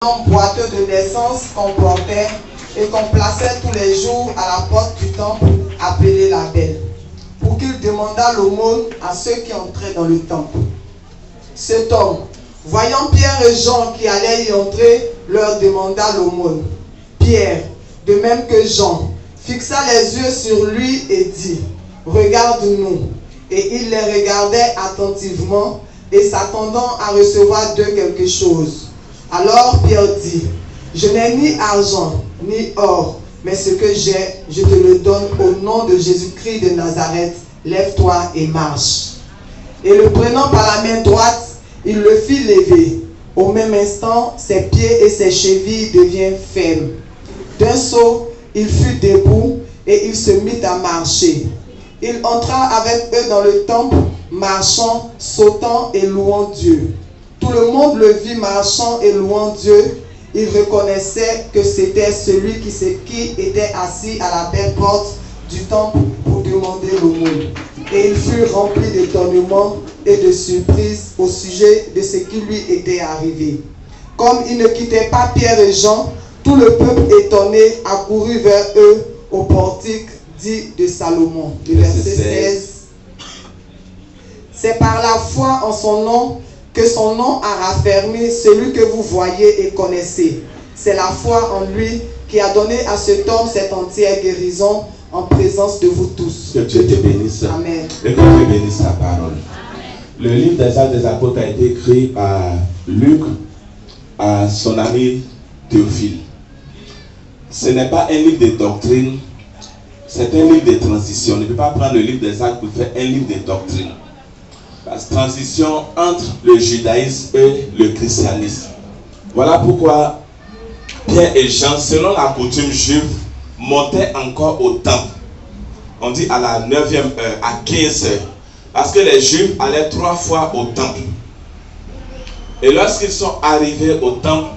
Un boiteux de naissance qu'on portait et qu'on plaçait tous les jours à la porte du temple appelé la Belle, pour qu'il demandât l'aumône à ceux qui entraient dans le temple. Cet homme, voyant Pierre et Jean qui allaient y entrer, leur demanda l'aumône. Pierre, de même que Jean, fixa les yeux sur lui et dit, « Regarde-nous. » Et il les regardait attentivement et s'attendant à recevoir d'eux quelque chose. Alors Pierre dit, « Je n'ai ni argent, ni or, mais ce que j'ai, je te le donne au nom de Jésus-Christ de Nazareth. Lève-toi et marche. » Et le prenant par la main droite, il le fit lever. Au même instant, ses pieds et ses chevilles devinrent fermes. D'un saut, il fut debout et il se mit à marcher. Il entra avec eux dans le temple, marchant, sautant et louant Dieu. Tout le monde le vit marchant et louant Dieu. Il reconnaissait que c'était celui qui était assis à la belle porte du temple pour demander l'aumône. Et il fut rempli d'étonnement et de surprise au sujet de ce qui lui était arrivé. Comme il ne quittait pas Pierre et Jean, tout le peuple étonné accourut vers eux au portique dit de Salomon. Le verset 16. C'est par la foi en son nom que son nom a raffermi celui que vous voyez et connaissez. C'est la foi en lui qui a donné à cet homme cette entière guérison en présence de vous tous. Que Dieu te bénisse. Amen. Et que Dieu bénisse sa parole. Le livre des Actes des Apôtres a été écrit par Luc à son ami Théophile. Ce n'est pas un livre de doctrine, c'est un livre de transition. On ne peut pas prendre le livre des Actes pour faire un livre de doctrine. La transition entre le judaïsme et le christianisme. Voilà pourquoi Pierre et Jean, selon la coutume juive, montaient encore au temple. On dit à la 9e heure, à 15 heures. Parce que les juifs allaient 3 fois au temple. Et lorsqu'ils sont arrivés au temple,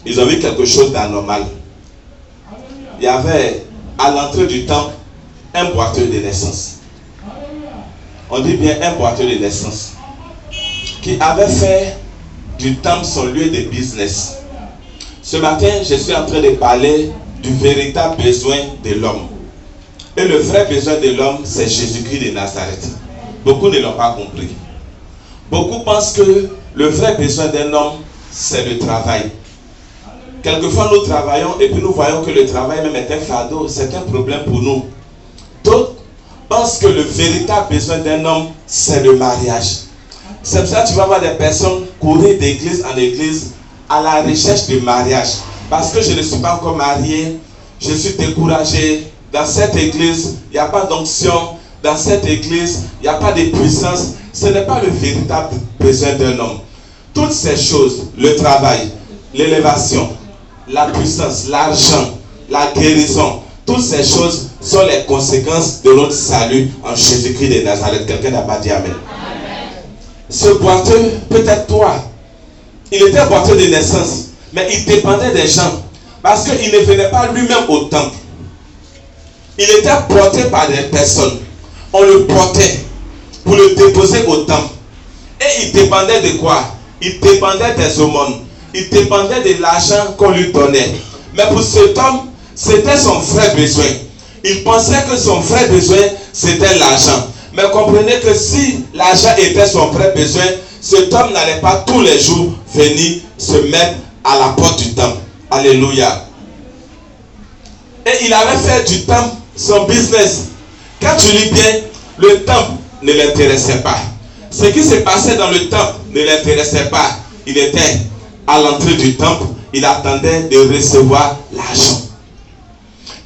ils ont vu quelque chose d'anormal. Il y avait à l'entrée du temple un boiteux de naissance. On dit bien un boiteux de naissance, qui avait fait du temple son lieu de business. Ce matin, je suis en train de parler du véritable besoin de l'homme. Et le vrai besoin de l'homme, c'est Jésus-Christ de Nazareth. Beaucoup ne l'ont pas compris. Beaucoup pensent que le vrai besoin d'un homme, c'est le travail. Quelquefois, nous travaillons et puis nous voyons que le travail même est un fardeau, c'est un problème pour nous. D'autres pensent que le véritable besoin d'un homme, c'est le mariage. C'est pour ça que tu vas voir des personnes courir d'église en église à la recherche du mariage. Parce que je ne suis pas encore marié, je suis découragé. Dans cette église, il n'y a pas d'onction. Dans cette église, il n'y a pas de puissance. Ce n'est pas le véritable besoin d'un homme. Toutes ces choses, le travail, l'élévation, la puissance, l'argent, la guérison, toutes ces choses sont les conséquences de notre salut en Jésus-Christ de Nazareth. Quelqu'un n'a pas dit Amen. Ce boiteux, peut-être toi, il était boiteux de naissance, mais il dépendait des gens. Parce qu'il ne venait pas lui-même au temple. Il était porté par des personnes. On le portait pour le déposer au temple. Et il dépendait de quoi? Il dépendait des aumônes. Il dépendait de l'argent qu'on lui donnait. Mais pour cet homme, c'était son vrai besoin. Il pensait que son vrai besoin, c'était l'argent. Mais comprenez que si l'argent était son vrai besoin, cet homme n'allait pas tous les jours venir se mettre à la porte du temple. Alléluia. Et il avait fait du temple son business. Quand tu lis bien, le temple ne l'intéressait pas. Ce qui se passait dans le temple ne l'intéressait pas. Il était à l'entrée du temple, il attendait de recevoir l'argent.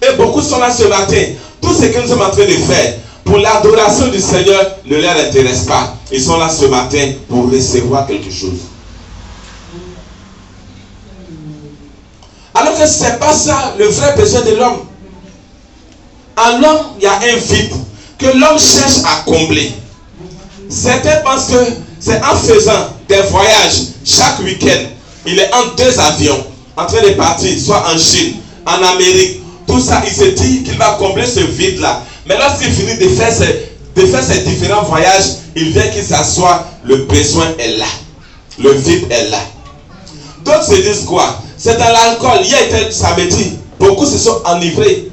Et beaucoup sont là ce matin. Tout ce que nous sommes en train de faire pour l'adoration du Seigneur ne leur intéresse pas. Ils sont là ce matin pour recevoir quelque chose. Alors que ce n'est pas ça le vrai besoin de l'homme. En l'homme, il y a un vide que l'homme cherche à combler. Certains pensent que c'est en faisant des voyages chaque week-end. Il est en 2 avions en train de partir, soit en Chine, en Amérique. Tout ça, il se dit qu'il va combler ce vide-là. Mais lorsqu'il finit de faire ces différents voyages, il vient qu'il s'assoit, le besoin est là. Le vide est là. D'autres se disent quoi? C'est dans l'alcool. Hier était samedi. Beaucoup se sont enivrés.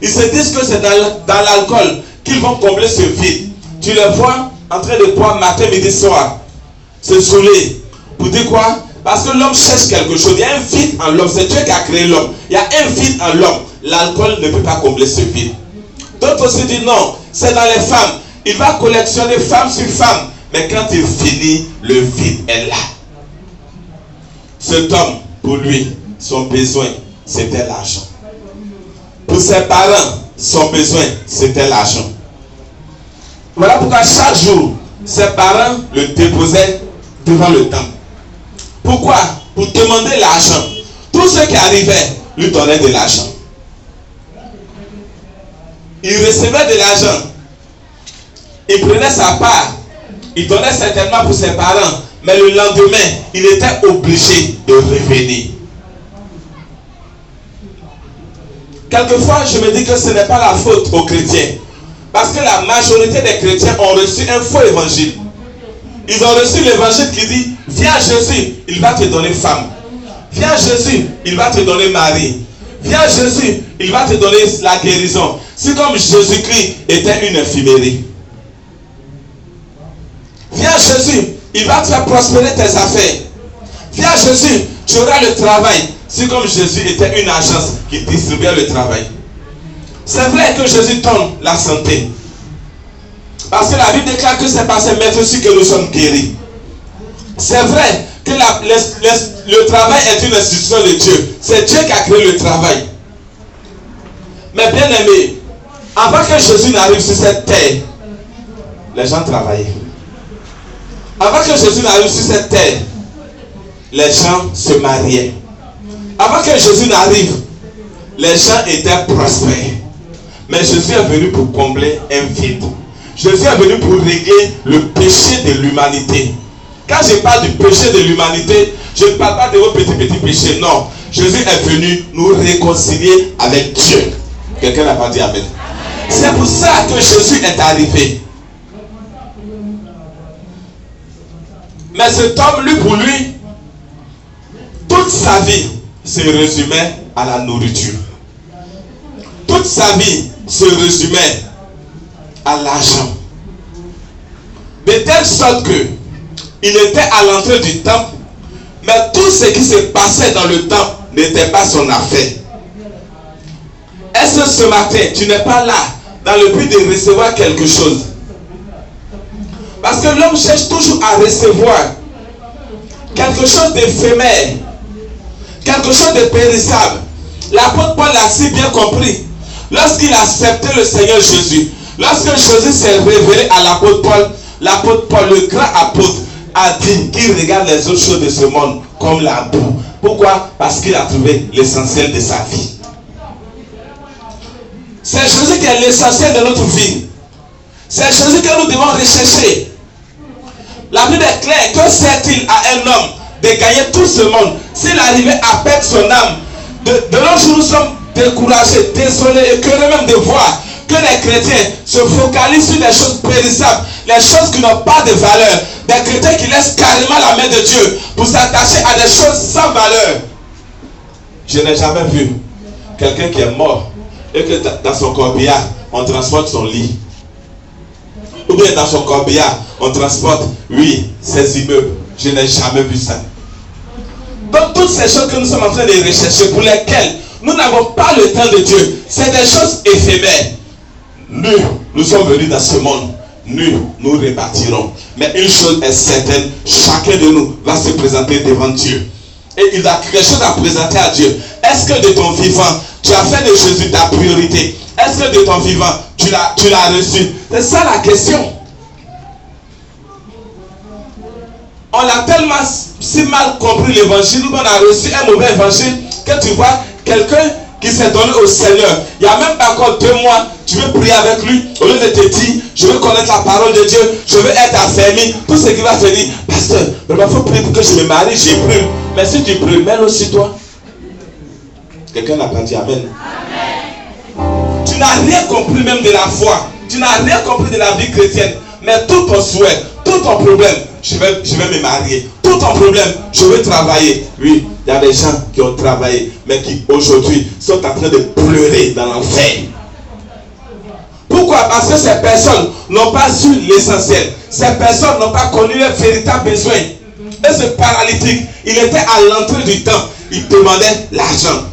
Ils se disent que c'est dans l'alcool qu'ils vont combler ce vide. Tu les vois en train de boire matin, midi, soir. Se saouler. Pour dire quoi? Parce que l'homme cherche quelque chose. Il y a un vide en l'homme. C'est Dieu qui a créé l'homme. Il y a un vide en l'homme. L'alcool ne peut pas combler ce vide. D'autres aussi disent non, c'est dans les femmes. Il va collectionner femme sur femme. Mais quand il finit, le vide est là. Cet homme, pour lui, son besoin, c'était l'argent. Pour ses parents, son besoin, c'était l'argent. Voilà pourquoi chaque jour, ses parents le déposaient devant le temple. Pourquoi? Pour demander l'argent. Tous ceux qui arrivaient lui donnaient de l'argent. Il recevait de l'argent. Il prenait sa part. Il donnait certainement pour ses parents. Mais le lendemain, il était obligé de revenir. Quelquefois, je me dis que ce n'est pas la faute aux chrétiens. Parce que la majorité des chrétiens ont reçu un faux évangile. Ils ont reçu l'évangile qui dit, viens Jésus, il va te donner femme. Viens Jésus, il va te donner mari. Viens Jésus, il va te donner la guérison. C'est comme Jésus-Christ était une infirmerie. Viens Jésus, il va te faire prospérer tes affaires. Viens Jésus, tu auras le travail. C'est comme Jésus était une agence qui distribuait le travail. C'est vrai que Jésus donne la santé. Parce que la Bible déclare que c'est par ces maîtres que nous sommes guéris. C'est vrai que le travail est une institution de Dieu. C'est Dieu qui a créé le travail. Mais bien aimé, avant que Jésus n'arrive sur cette terre, les gens travaillaient. Avant que Jésus n'arrive sur cette terre, les gens se mariaient. Avant que Jésus n'arrive, les gens étaient prospères. Mais Jésus est venu pour combler un vide. Jésus est venu pour régler le péché de l'humanité. Quand je parle du péché de l'humanité, je ne parle pas de vos petits péchés. Non. Jésus est venu nous réconcilier avec Dieu. Quelqu'un n'a pas dit amen. C'est pour ça que Jésus est arrivé. Mais cet homme, lui, pour lui, toute sa vie se résumait à la nourriture. Toute sa vie se résumait à l'argent. De telle sorte que il était à l'entrée du temple, mais tout ce qui se passait dans le temple n'était pas son affaire. Est-ce que ce matin, tu n'es pas là dans le but de recevoir quelque chose? Parce que l'homme cherche toujours à recevoir quelque chose d'éphémère, quelque chose de périssable. L'apôtre Paul l'a si bien compris. Lorsqu'il a accepté le Seigneur Jésus, lorsque Jésus s'est révélé à l'apôtre Paul, le grand apôtre, a dit qu'il regarde les autres choses de ce monde comme la boue. Pourquoi? Parce qu'il a trouvé l'essentiel de sa vie. C'est Jésus qui est l'essentiel de notre vie. C'est Jésus que nous devons rechercher. La Bible est claire. Que sert-il à un homme de gagner tout ce monde s'il arrivait à perdre son âme? De nos jours, nous sommes découragés, désolés et curieux même de voir que les chrétiens se focalisent sur des choses périssables, les choses qui n'ont pas de valeur. Des chrétiens qui laissent carrément la main de Dieu pour s'attacher à des choses sans valeur. Je n'ai jamais vu quelqu'un qui est mort et que dans son corbillard, on transporte son lit. Ou bien dans son corbillard, on transporte, oui, ses immeubles. Je n'ai jamais vu ça. Donc toutes ces choses que nous sommes en train de rechercher, pour lesquelles nous n'avons pas le temps de Dieu, c'est des choses éphémères. Nous sommes venus dans ce monde. Nous répartirons. Mais une chose est certaine, chacun de nous va se présenter devant Dieu. Et il a quelque chose à présenter à Dieu. Est-ce que de ton vivant, tu as fait de Jésus ta priorité? Est-ce que de ton vivant, tu l'as reçu? C'est ça la question. On a tellement si mal compris l'évangile, nous on a reçu un mauvais évangile, que tu vois quelqu'un qui s'est donné au Seigneur. Il n'y a même pas encore 2 mois, tu veux prier avec lui, au lieu de te dire, je veux connaître la parole de Dieu, je veux être affermi, tout ce qui va te dire, pasteur, il faut prier pour que je me marie, j'ai pris. Mais si tu pries, mets-le aussi toi. Quelqu'un n'a pas dit amen. Amen. Tu n'as rien compris même de la foi. Tu n'as rien compris de la vie chrétienne. Mais tout ton souhait, tout ton problème, je vais me marier. Tout ton problème, je veux travailler. Oui, Il y a des gens qui ont travaillé, mais qui aujourd'hui sont en train de pleurer dans l'enfer. Pourquoi? Parce que ces personnes n'ont pas su l'essentiel. Ces personnes n'ont pas connu leurs véritables besoins. Et ce paralytique, il était à l'entrée du temple. Il demandait l'argent.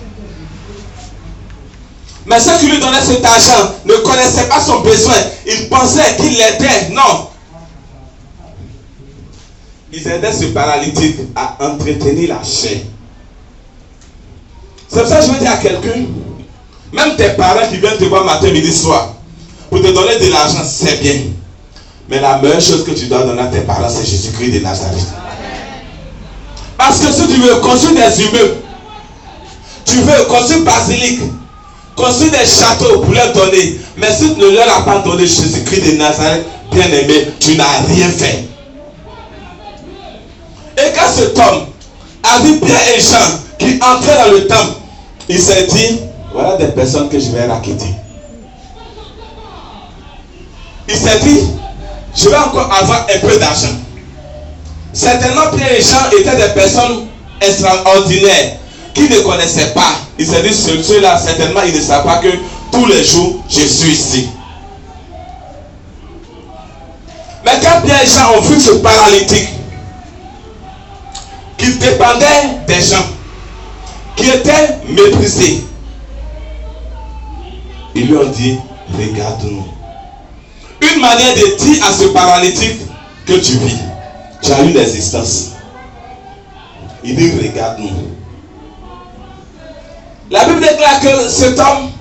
Mais ceux qui lui donnaient cet argent ne connaissaient pas son besoin. Ils pensaient qu'il l'aidait. Non. Ils aidaient ce paralytique à entretenir la chair. C'est pour ça que je veux dire à quelqu'un, même tes parents qui viennent te voir matin, midi, soir, pour te donner de l'argent, c'est bien. Mais la meilleure chose que tu dois donner à tes parents, c'est Jésus-Christ de Nazareth. Parce que si tu veux construire des immeubles, tu veux construire basilique, construire des châteaux pour leur donner, mais si tu ne leur as pas donné Jésus-Christ de Nazareth, bien aimé, tu n'as rien fait. Et quand cet homme a vu Pierre et Jean qui entraient dans le temple, il s'est dit, voilà des personnes que je vais raqueter. Il s'est dit, je vais encore avoir un peu d'argent. Certainement Pierre et Jean étaient des personnes extraordinaires qui ne connaissaient pas. Il s'est dit, ceux-là, certainement, ils ne savent pas que tous les jours, je suis ici. Mais quand Pierre et Jean ont vu ce paralytique, qui dépendait des gens, qui étaient méprisés, ils lui ont dit, regarde-nous. Une manière de dire à ce paralytique que tu vis, tu as une existence. Il dit, regarde-nous. La Bible déclare que cet homme,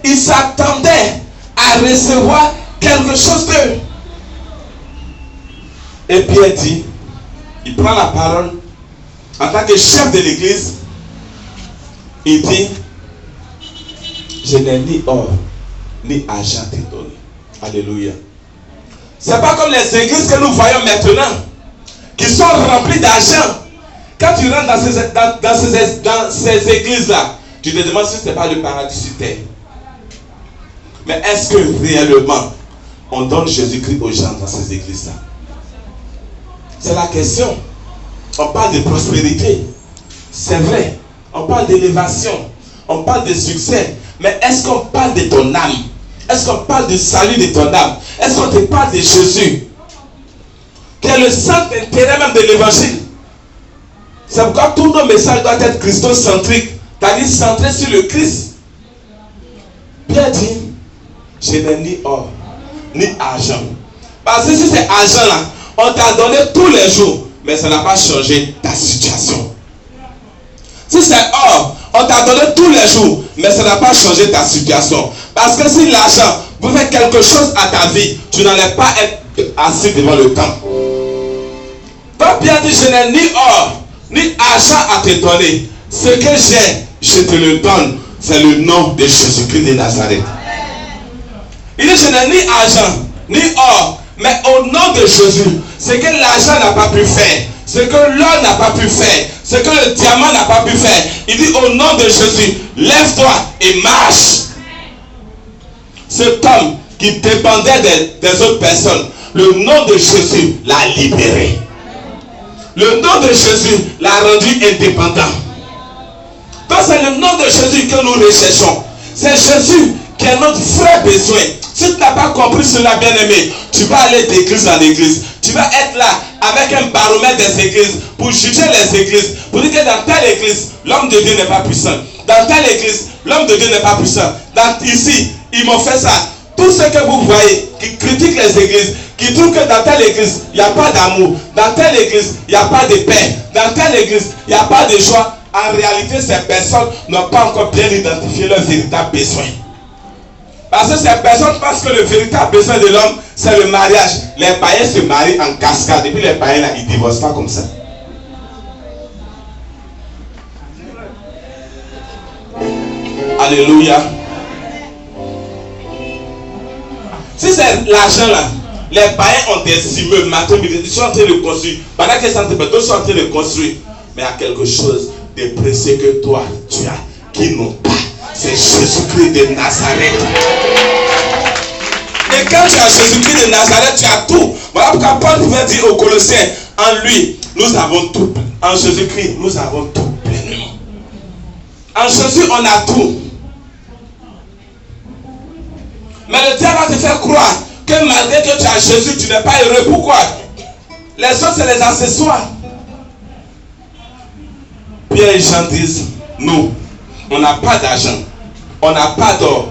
il s'attendait à recevoir quelque chose d'eux. Et Pierre dit, il prend la parole en tant que chef de l'église, il dit, je n'ai ni or, ni argent à te donner. Alléluia. C'est pas comme les églises que nous voyons maintenant, qui sont remplies d'argent. Quand tu rentres dans ces églises-là, tu te demandes si ce n'est pas le paradis sur terre. Mais est-ce que réellement, on donne Jésus-Christ aux gens dans ces églises-là? C'est la question. On parle de prospérité. C'est vrai. On parle d'élévation. On parle de succès. Mais est-ce qu'on parle de ton âme? Est-ce qu'on parle du salut de ton âme? Est-ce qu'on te parle de Jésus, qui est le centre intérêt même de l'évangile? C'est pourquoi tous nos messages doivent être christocentriques, c'est-à-dire centrés sur le Christ. Pierre dit, je n'ai ni or, ni argent. Parce que si c'est argent là, on t'a donné tous les jours, mais ça n'a pas changé ta situation. Si c'est or, on t'a donné tous les jours, mais ça n'a pas changé ta situation. Parce que si l'argent vous fait quelque chose à ta vie, tu n'allais pas être assis devant le temple. Quand Pierre dit, je n'ai ni or, ni argent à te donner, ce que j'ai, je te le donne. C'est le nom de Jésus-Christ de Nazareth. Il dit, je n'ai ni argent, ni or, mais au nom de Jésus, ce que l'argent n'a pas pu faire, ce que l'or n'a pas pu faire, ce que le diamant n'a pas pu faire, il dit, au nom de Jésus, lève-toi et marche. Cet homme qui dépendait des autres personnes, le nom de Jésus l'a libéré. Le nom de Jésus l'a rendu indépendant. Donc c'est le nom de Jésus que nous recherchons. C'est Jésus qui est notre vrai besoin. Si tu n'as pas compris cela, bien-aimé, tu vas aller d'église en église. Tu vas être là avec un baromètre des églises pour juger les églises. Pour dire que dans telle église, l'homme de Dieu n'est pas puissant. Dans telle église, l'homme de Dieu n'est pas puissant. Ici, ils m'ont fait ça. Tous ceux que vous voyez qui critiquent les églises, qui trouvent que dans telle église, il n'y a pas d'amour. Dans telle église, il n'y a pas de paix. Dans telle église, il n'y a pas de joie. En réalité, ces personnes n'ont pas encore bien identifié leurs véritables besoins. Parce que ces personnes pensent que le véritable besoin de l'homme, c'est le mariage. Les païens se marient en cascade. Et puis les païens, là, ils ne divorcent pas comme ça. Alléluia. Si c'est l'argent là, les païens ont des immeubles, ils sont en train de construire. Pendant que les centres sont en train de construire. Mais il y a quelque chose de précieux que toi, tu as, qui n'ont pas. C'est Jésus-Christ de Nazareth. Et quand tu as Jésus-Christ de Nazareth, tu as tout. Voilà pourquoi Paul pouvait dire aux Colossiens, en lui, nous avons tout. En Jésus-Christ, nous avons tout. En Jésus, on a tout. Mais le diable va te faire croire que malgré que tu as Jésus, tu n'es pas heureux. Pourquoi? Les autres, c'est les accessoires. Pierre et Jean disent, nous, on n'a pas d'argent, on n'a pas d'or,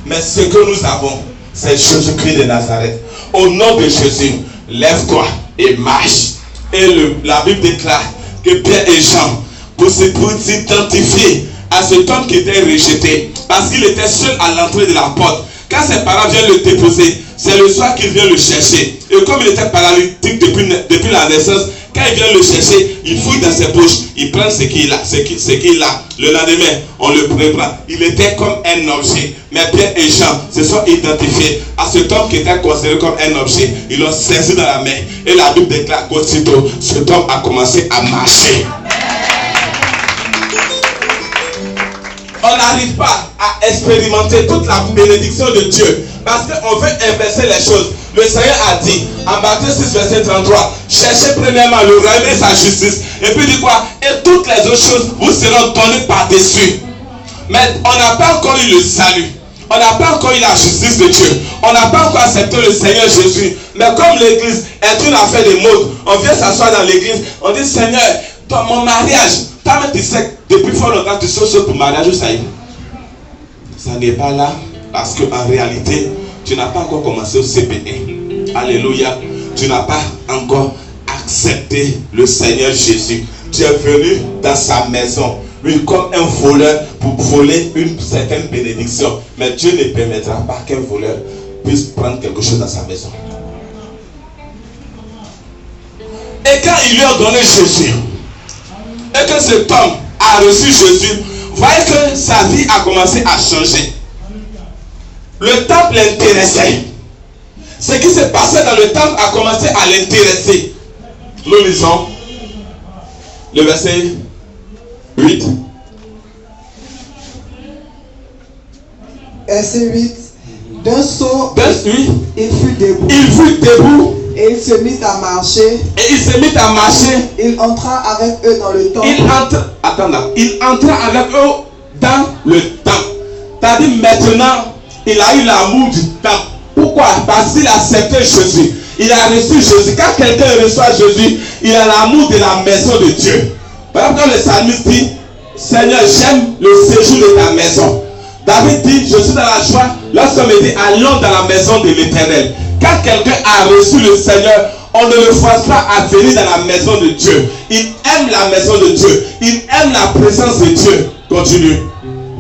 mais ce que nous avons, c'est Jésus-Christ de Nazareth. Au nom de Jésus, lève-toi et marche. Et la Bible déclare que Pierre et Jean, pour s'identifier à cet homme qui était rejeté, parce qu'il était seul à l'entrée de la porte. Quand ses parents viennent le déposer, c'est le soir qu'il vient le chercher. Et comme il était paralytique depuis la naissance, quand il vient le chercher, il fouille dans ses poches, il prend ce qu'il a, Le lendemain, on le reprend. Il était comme un objet. Mais Pierre et Jean se sont identifiés à cet homme qui était considéré comme un objet. Ils l'ont saisi dans la main. Et la Bible déclare qu'aussitôt, cet homme a commencé à marcher. On n'arrive pas à expérimenter toute la bénédiction de Dieu parce qu'on veut inverser les choses. Le Seigneur a dit en Matthieu 6 verset 33, cherchez premièrement le royaume et sa justice, et puis dit quoi? Et toutes les autres choses vous seront données par-dessus. Mais on n'a pas encore eu le salut, on n'a pas encore eu la justice de Dieu, on n'a pas encore accepté le Seigneur Jésus. Mais comme l'église est une affaire de mode, on vient s'asseoir dans l'église, on dit Seigneur, dans mon mariage, toi-même tu sais depuis fort longtemps tu sais pour mariage où ça y est. Ça n'est pas là parce qu'en réalité tu n'as pas encore commencé au CPE. Alléluia. Tu n'as pas encore accepté le Seigneur Jésus. Tu es venu dans sa maison, lui comme un voleur pour voler une certaine bénédiction. Mais Dieu ne permettra pas qu'un voleur puisse prendre quelque chose dans sa maison. Et quand ils lui ont donné Jésus, et que cet homme a reçu Jésus, voyez que sa vie a commencé à changer. Le temple l'intéressait. Ce qui se passait dans le temple a commencé à l'intéresser. Nous lisons le verset 8. Verset 8. D'un saut, il fut debout. Il fut debout. Et il se mit à marcher. Et il se mit à marcher. Il entra avec eux dans le temple. Il entra avec eux dans le temple. C'est-à-dire maintenant, il a eu l'amour du temple. Pourquoi? Parce qu'il a accepté Jésus. Il a reçu Jésus. Quand quelqu'un reçoit Jésus, il a l'amour de la maison de Dieu. Par exemple, quand le psalmiste dit, Seigneur, j'aime le séjour de ta maison. David dit, je suis dans la joie lorsqu'on me dit, allons dans la maison de l'Éternel. Quand quelqu'un a reçu le Seigneur, on ne le force pas à venir dans la maison de Dieu. Il aime la maison de Dieu. Il aime la présence de Dieu. Continue.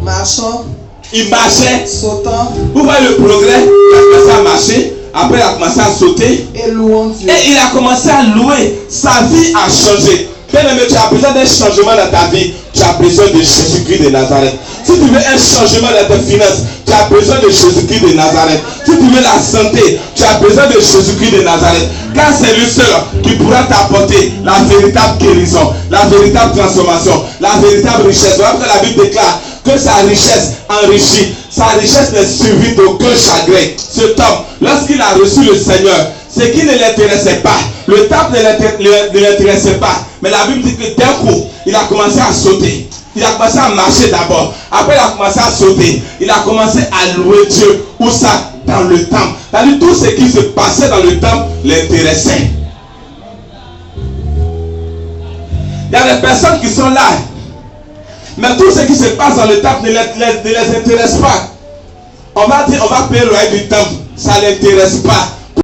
Marchant. Il marchait. Sautant. Vous voyez le progrès? Il a commencé à marcher. Après, il a commencé à sauter. Et louant Dieu. Et il a commencé à louer. Sa vie a changé. Bien-aimé, tu as besoin d'un changement dans ta vie. Tu as besoin de Jésus-Christ de Nazareth. Si tu veux un changement dans tes finances, tu as besoin de Jésus-Christ de Nazareth. Si tu veux la santé, tu as besoin de Jésus-Christ de Nazareth. Car c'est lui seul qui pourra t'apporter la véritable guérison, la véritable transformation, la véritable richesse. Voilà pourquoi la Bible déclare que sa richesse enrichit. Sa richesse n'est suivie d'aucun chagrin. Cet homme, lorsqu'il a reçu le Seigneur, ce qui ne l'intéressait pas, le temple ne l'intéressait pas. Mais la Bible dit que d'un coup, il a commencé à sauter. Il a commencé à marcher d'abord. Après, il a commencé à sauter. Il a commencé à louer Dieu. Où ça? Dans le temple. C'est-à-dire tout ce qui se passait dans le temple l'intéressait. Il y a des personnes qui sont là. Mais tout ce qui se passe dans le temple ne les intéresse pas. On va dire, on va payer le loyer du temple. Ça ne l'intéresse pas.